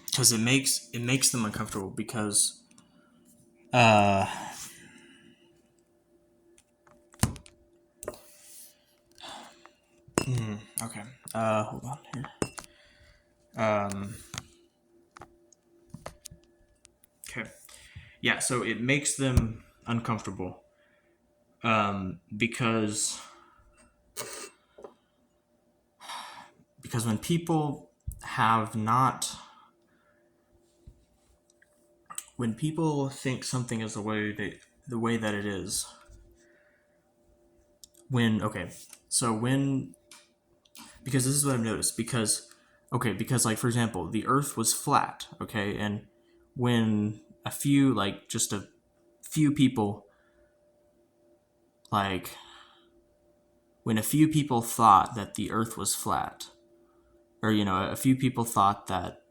Because it makes them uncomfortable because uh okay, hold on here. um okay, yeah, so it makes them uncomfortable because when people have not when people think something is the way that it is, when okay so when because this is what I've noticed. Because like, for example, the earth was flat, okay, and when a few, like, just a few people, like, when a few people thought that the earth was flat, or, a few people thought that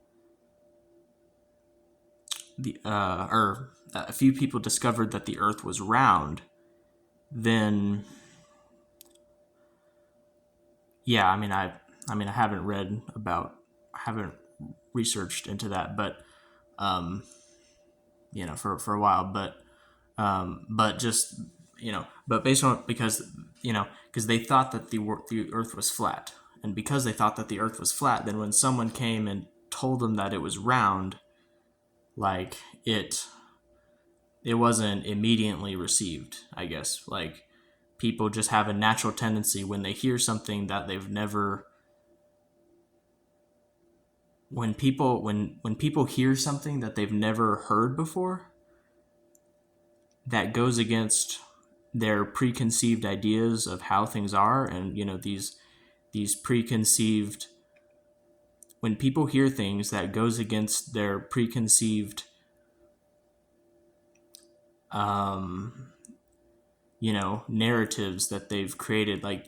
or a few people discovered that the earth was round, then, yeah, I haven't I haven't researched into that, but for a while, but just, but based on, because they thought that the earth was flat, and because they thought that the earth was flat, then when someone came and told them that it was round, like, it wasn't immediately received, I guess. Like, people just have a natural tendency when they hear something that they've never when people hear something that they've never heard before, that goes against their preconceived ideas of how things are. And, these preconceived when people hear things that goes against their preconceived narratives that they've created, like,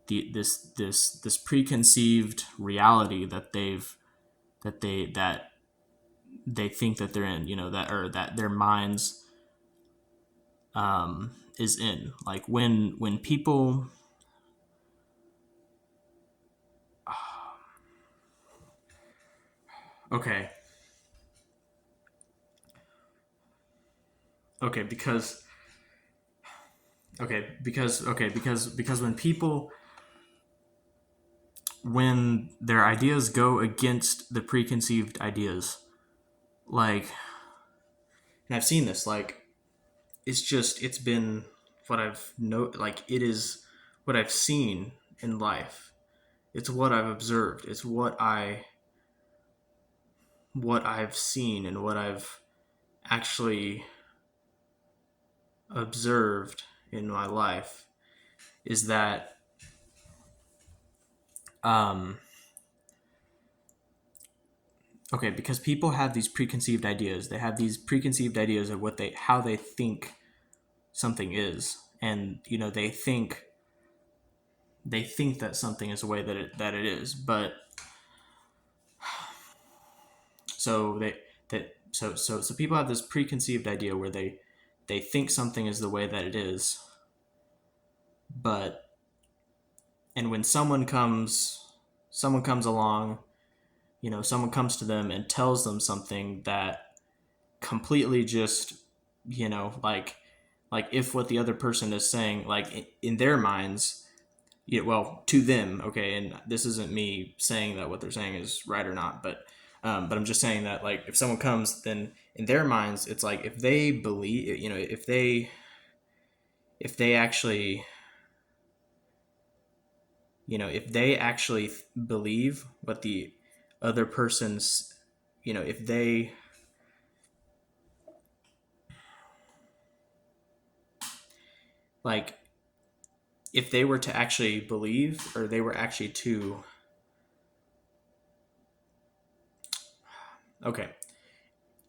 this preconceived reality that they think that they're in, that their minds is in. Like, when people okay okay because because when their ideas go against the preconceived ideas, like, and I've seen this, like, it's been what I've like, it is what I've seen in life. It's what I've observed. It's what I've seen and what I've actually observed in my life, is that um okay, because people have these preconceived ideas. They have these preconceived ideas of how they think something is, and, they think that something is the way that it is. But so they that so people have this preconceived idea where they think something is the way that it is. But and when someone comes along, someone comes to them and tells them something that completely just, like if what the other person is saying, like, in their minds, yeah, well, to them, okay, and this isn't me saying that what they're saying is right or not, but I'm just saying that, like, if someone comes, then in their minds, it's like, if they believe, if they actually, if they actually believe what the other person's, if they, like, if they were to actually believe, or they were actually to, okay,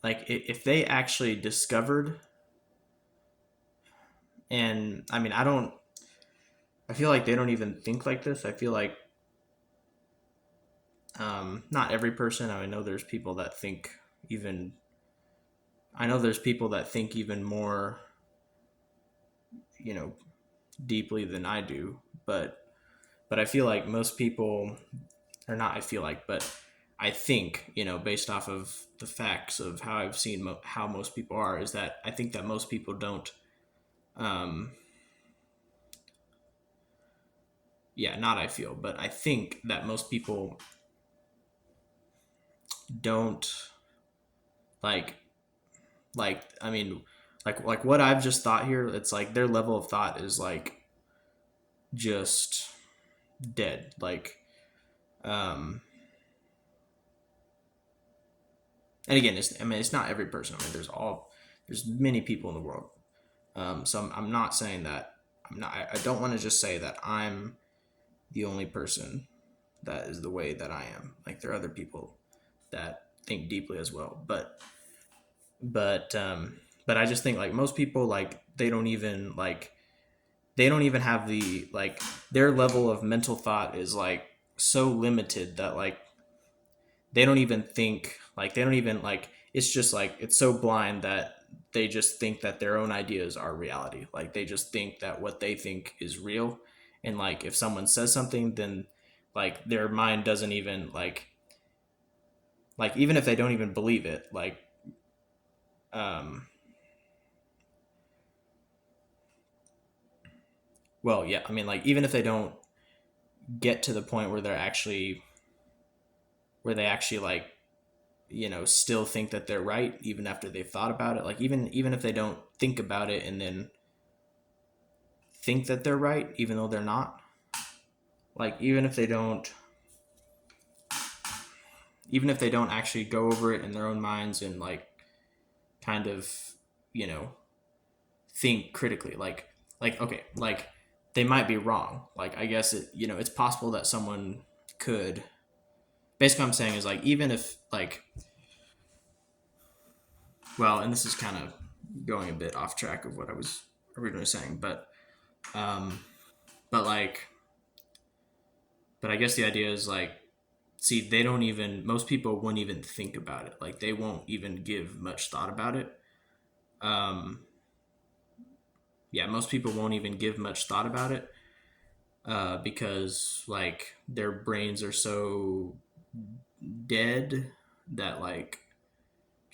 like, if they actually discovered, and I feel like they don't even think like this. I feel like, not every person. I know there's people that think even. I know there's people that think even more, you know, deeply than I do. But I feel like most people, or not. I feel like, but I think, based off of the facts of how I've seen how most people are, is that I think that most people don't, um, not I feel, but I think that most people don't like, I mean, like what I've just thought here, it's like their level of thought is like just dead. Like, um, and again, it's not every person. I mean, there's many people in the world. So I'm not saying that I don't want to just say that I'm the only person that is the way that I am. Like there are other people that think deeply as well, but but I just think like most people, like they don't even have the like their level of mental thought is like so limited that like they don't even like it's just like it's so blind that they just think that their own ideas are reality. Like they just think that what they think is real, and like if someone says something, then like their mind doesn't even like even if they don't even believe it, um well, yeah, I mean, like even if they don't get to the point where they actually like still think that they're right even after they've thought about it, like even if they don't think about it and then think that they're right even though they're not, like even if they don't actually go over it in their own minds and like kind of you know think critically, okay, like they might be wrong. Like I guess it's possible that someone could, basically what I'm saying is like even if like, well, and this is kind of going a bit off track of what I was originally saying, um but like but I guess the idea is like, see, they don't even, most people won't even think about it, like they won't even give much thought about it. um yeah, most people won't even give much thought about it, because like their brains are so dead that like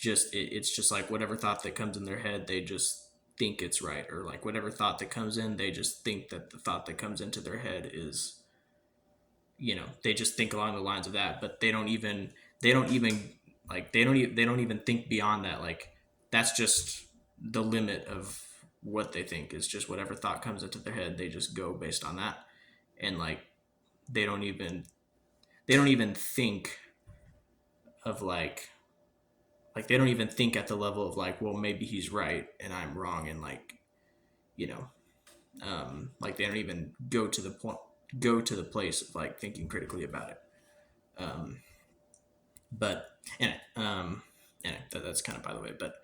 it's just like whatever thought that comes in their head, they just think it's right, or like whatever thought that comes in, they just think that the thought that comes into their head is, they just think along the lines of that, but they don't even they don't even think beyond that. Like that's just the limit of what they think, is just whatever thought comes into their head, they just go based on that. And like they don't even think of they don't even think at the level of like, well, maybe he's right and I'm wrong, and like, you know like they don't even go to the place of like thinking critically about it. um but that's kind of by the way, but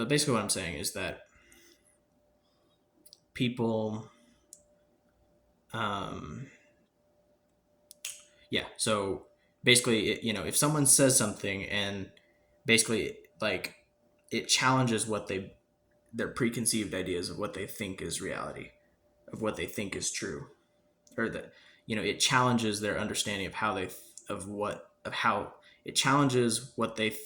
basically what I'm saying is that people, um yeah, so basically if someone says something and basically like it challenges their preconceived ideas of what they think is reality, of what they think is true, or that it challenges their understanding of how they of what of how it challenges what they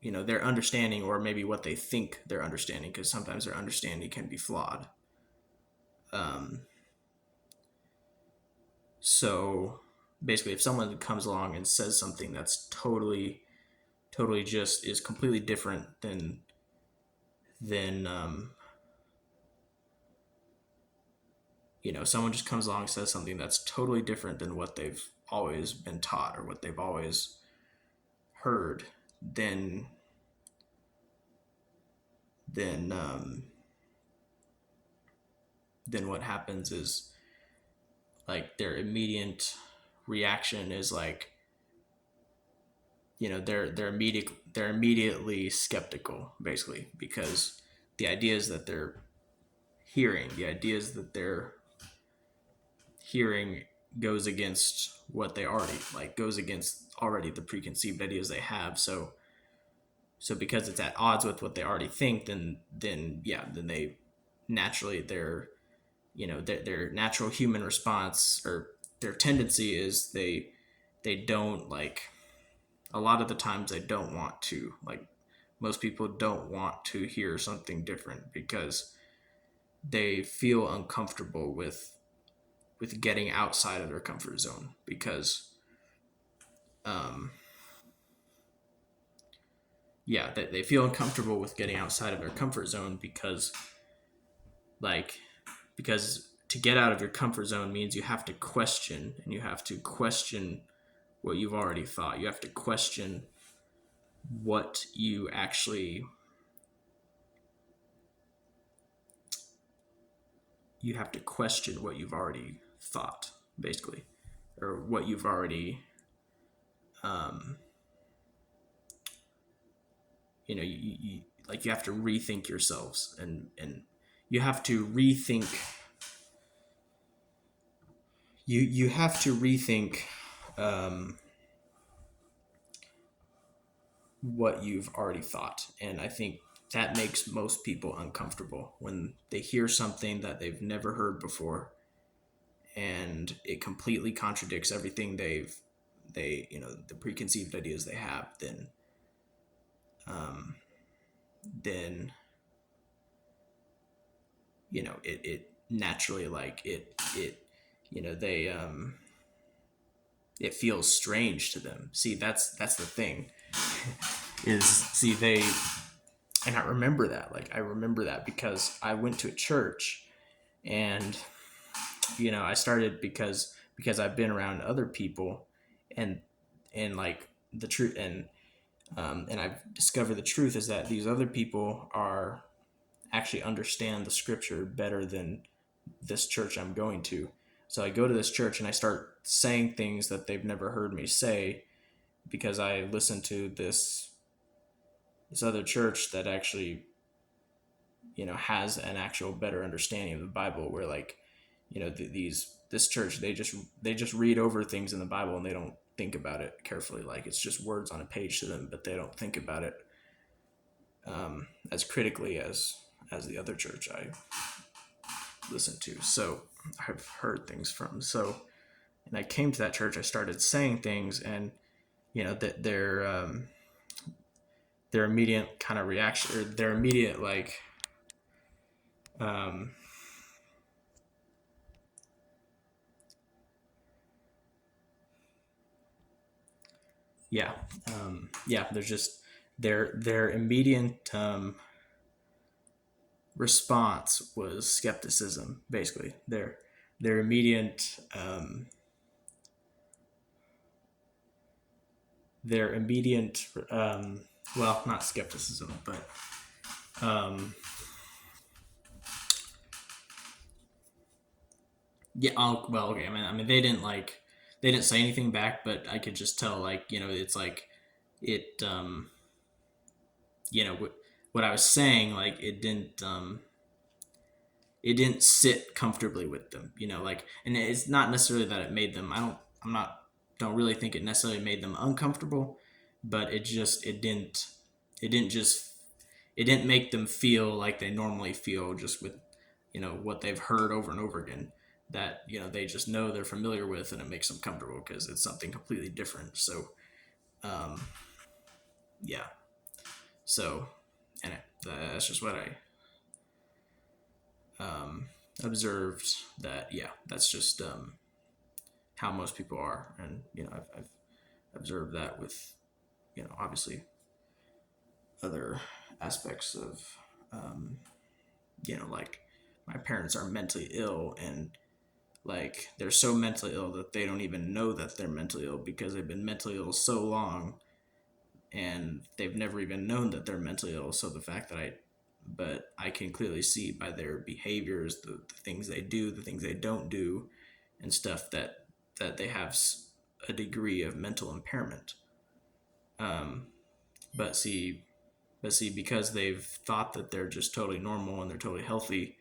their understanding, or maybe what they think their understanding, because sometimes their understanding can be flawed. um, so basically if someone comes along and says something that's totally just is completely different than someone just comes along and says something that's totally different than what they've always been taught or what they've always heard, then then um, then what happens is like their immediate reaction is like, they're immediately skeptical, basically, because the ideas that they're hearing goes against what they already like goes against already the preconceived ideas they have. So because it's at odds with what they already think, then they naturally their natural human response, or their tendency is they don't like a lot of the times they don't want to. Like most people don't want to hear something different because they feel uncomfortable with getting outside of their comfort zone because um, yeah, they feel uncomfortable with getting outside of their comfort zone like because to get out of your comfort zone means you have to question, and you have to question what you've already thought. You have to question what you actually you have to question what you've already thought, basically, or what you've already um, like you have to rethink yourselves, and you have to rethink you have to rethink um, what you've already thought. And I think that makes most people uncomfortable when they hear something that they've never heard before and it completely contradicts everything the preconceived ideas they have. Then it naturally, like they it feels strange to them. See, that's the thing is, see, they and I remember that because I went to a church, and I started because I've been around other people, and like the truth, and I've discovered the truth is that these other people are actually understand the scripture better than this church I'm going to. So I go to this church and I start saying things that they've never heard me say because I listen to this other church that actually has an actual better understanding of the Bible, where like this church, they just read over things in the Bible and they don't think about it carefully. Like it's just words on a page to them, but they don't think about it as critically as the other church I listen to. So I've heard things from. So, and I came to that church, I started saying things, and that their immediate kind of reaction, or their immediate like um, yeah, yeah, there's just their immediate response was skepticism. Basically, their immediate their immediate well, not skepticism, but um, yeah. Well, okay. I mean, they didn't say anything back, but I could just tell, like it's like it what I was saying, like it didn't sit comfortably with them, like, and it's not necessarily that it made them, I'm not don't really think it necessarily made them uncomfortable, but it didn't just it didn't make them feel like they normally feel, just with what they've heard over and over again, that they just know, they're familiar with, and it makes them comfortable because it's something completely different. So um yeah, so, and that's just what I observed, that yeah, that's just how most people are. And I've observed that with obviously other aspects of like my parents are mentally ill, and like they're so mentally ill that they don't even know that they're mentally ill because they've been mentally ill so long, and they've never even known that they're mentally ill. So the fact that I can clearly see by their behaviors, the things they do, the things they don't do, and stuff, that they have a degree of mental impairment. Um, but see, because they've thought that they're just totally normal and they're totally healthy,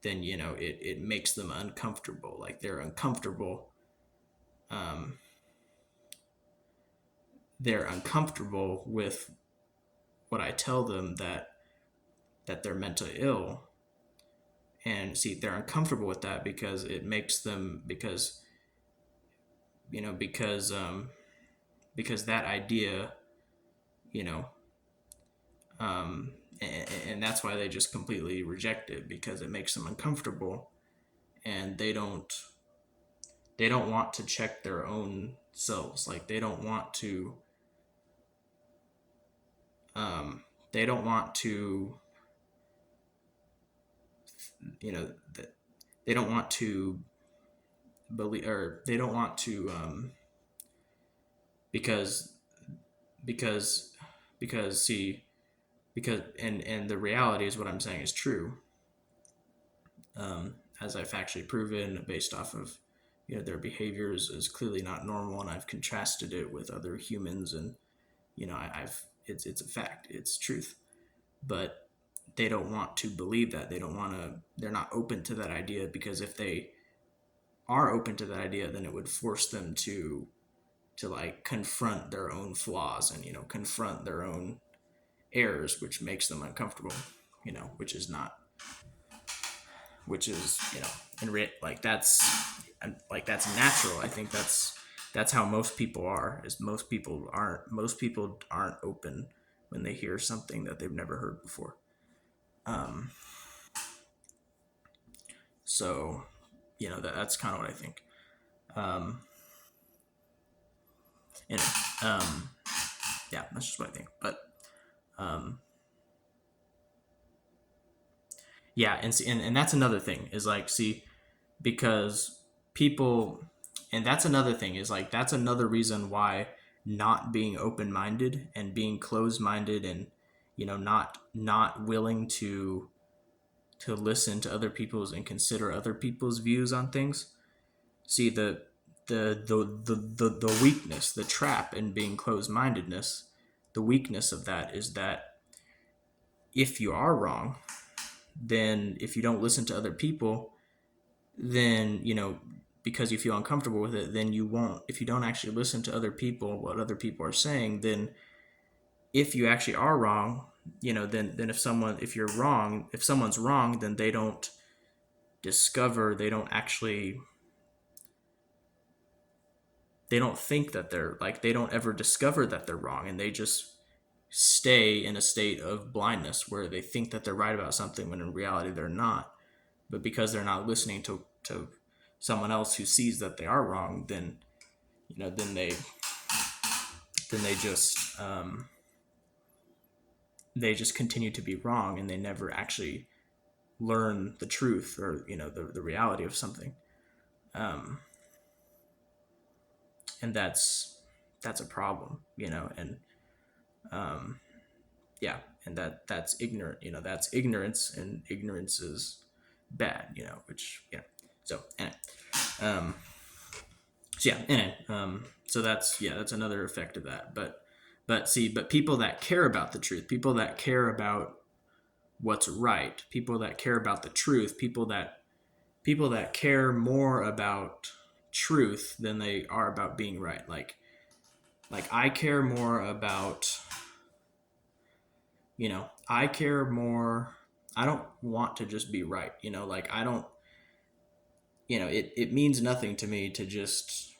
then it makes them uncomfortable. Like they're uncomfortable. Um, they're uncomfortable with what I tell them, that they're mentally ill. And see, they're uncomfortable with that because it makes them, because because that idea, you know, and that's why they just completely reject it, because it makes them uncomfortable, and they don't want to check their own selves. Like um, they don't want to, you know, they don't want to believe, or they don't want to, because because see, because and the reality is what I'm saying is true, as I've actually proven based off of, their behaviors is clearly not normal, and I've contrasted it with other humans, and I've it's a fact, it's truth. But they don't want to believe that. They don't want to. They're not open to that idea, because if they are open to that idea, then it would force them to like confront their own flaws, and confront their own errors, which makes them uncomfortable. Which is not, which is like that's natural. I think that's how most people are. Is most people aren't open when they hear something that they've never heard before. Um, so that's kind of what I think. Um, and yeah, that's just what I think. But um, yeah, and that's another thing, is like, see, because people, and that's another thing, is like, that's another reason why not being open-minded and being closed-minded, and not willing to listen to other people's and consider other people's views on things. See, the weakness, the trap in being closed-mindedness, the weakness of that is that if you are wrong, then if you don't listen to other people, then because you feel uncomfortable with it, then you won't. If you don't actually listen to other people, what other people are saying, then if you actually are wrong, then if you're wrong, if someone's wrong, then they don't actually, they don't think that they're like, they don't ever discover that they're wrong, and they just stay in a state of blindness where they think that they're right about something when in reality they're not. But because they're not listening to someone else who sees that they are wrong, then you know then they just continue to be wrong, and they never actually learn the truth, or the reality of something. um, and that's a problem, and um, yeah, and that's ignorant. That's ignorance, and ignorance is bad. Which so anyway, um, so yeah, anyway, so that's another effect of that. But people that care about the truth, people that care about what's right, people that care about the truth, people that care more about truth than they are about being right. Like I care more about, I care more. I don't want to just be right. Like I don't, it means nothing to me to just,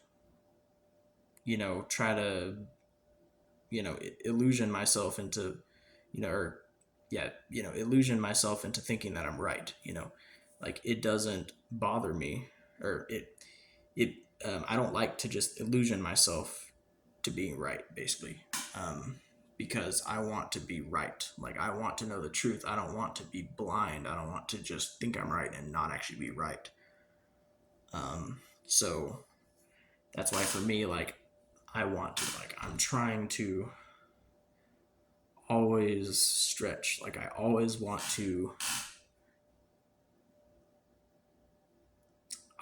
try to, illusion myself into, or yeah, illusion myself into thinking that I'm right. Like it doesn't bother me, or it I don't like to just illusion myself to being right, basically, because I want to be right. Like I want to know the truth. I don't want to be blind. I don't want to just think I'm right and not actually be right. So that's why for me, like I want to, like I'm trying to always stretch. Like I always want to.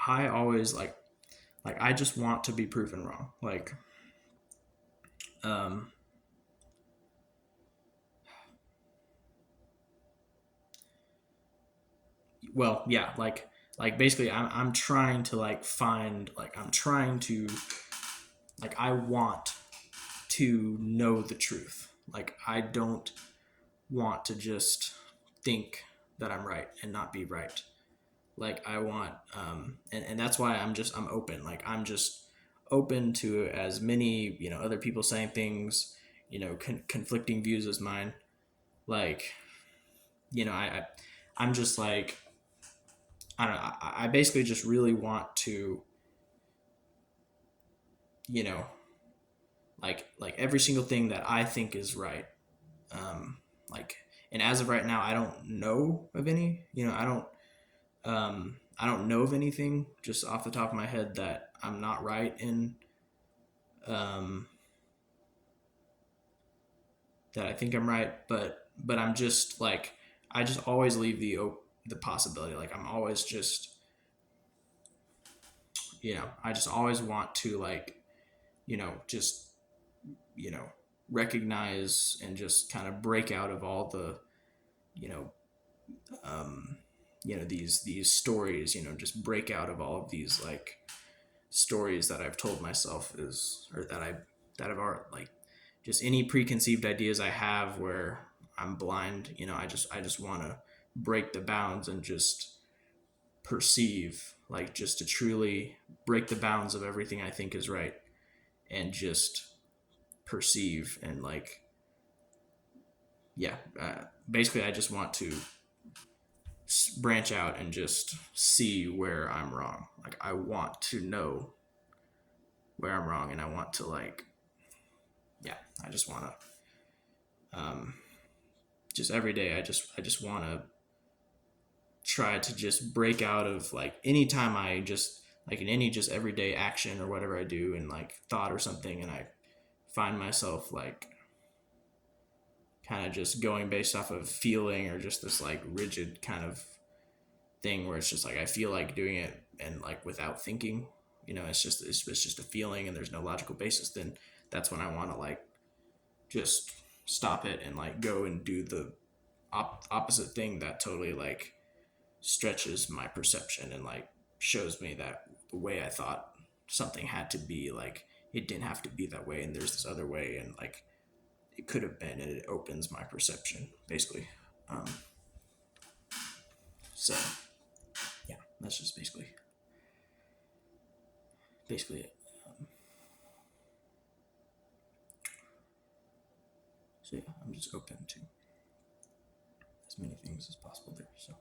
I always like I just want to be proven wrong. Um, well, yeah, like basically I'm trying to like find, like I'm trying to, like I want to know the truth. Like I don't want to just think that I'm right and not be right. Like I want, and that's why I'm open. Like I'm just open to as many, other people saying things, conflicting views as mine. Like, I'm just like, I don't know. I basically just really want to, you know, like every single thing that I think is right. Um, like, and as of right now, I don't know of any. I don't know of anything just off the top of my head that I'm not right in. Um, that I think I'm right, but I'm just like, I just always leave the possibility. Like, I'm always just, I just always want to, like, just, you know recognize and just kind of break out of all the, you know um, these stories, just break out of all of these, like, stories that I've told myself, is or that I've already, like, just any preconceived ideas I have where I'm blind. I just want to break the bounds and just perceive, like, just to truly break the bounds of everything I think is right, and just perceive, and, like, yeah, basically I just want to branch out and just see where I'm wrong. Like, I want to know where I'm wrong, and I want to, like, yeah, I just want to, just every day, I just want to try to just break out of, like, anytime I just, like, in any just everyday action or whatever I do, and, like, thought or something, and I find myself, like, kind of just going based off of feeling, or just this, like, rigid kind of thing where it's just like I feel like doing it, and, like, without thinking, it's just a feeling, and there's no logical basis. Then that's when I want to, like, just stop it, and, like, go and do the opposite thing that totally, like, stretches my perception, and, like, shows me that the way I thought something had to be, like, it didn't have to be that way, and there's this other way, and, like, it could have been, and it opens my perception, basically. um, so yeah, that's just basically it. So yeah, I'm just open to as many things as possible there. So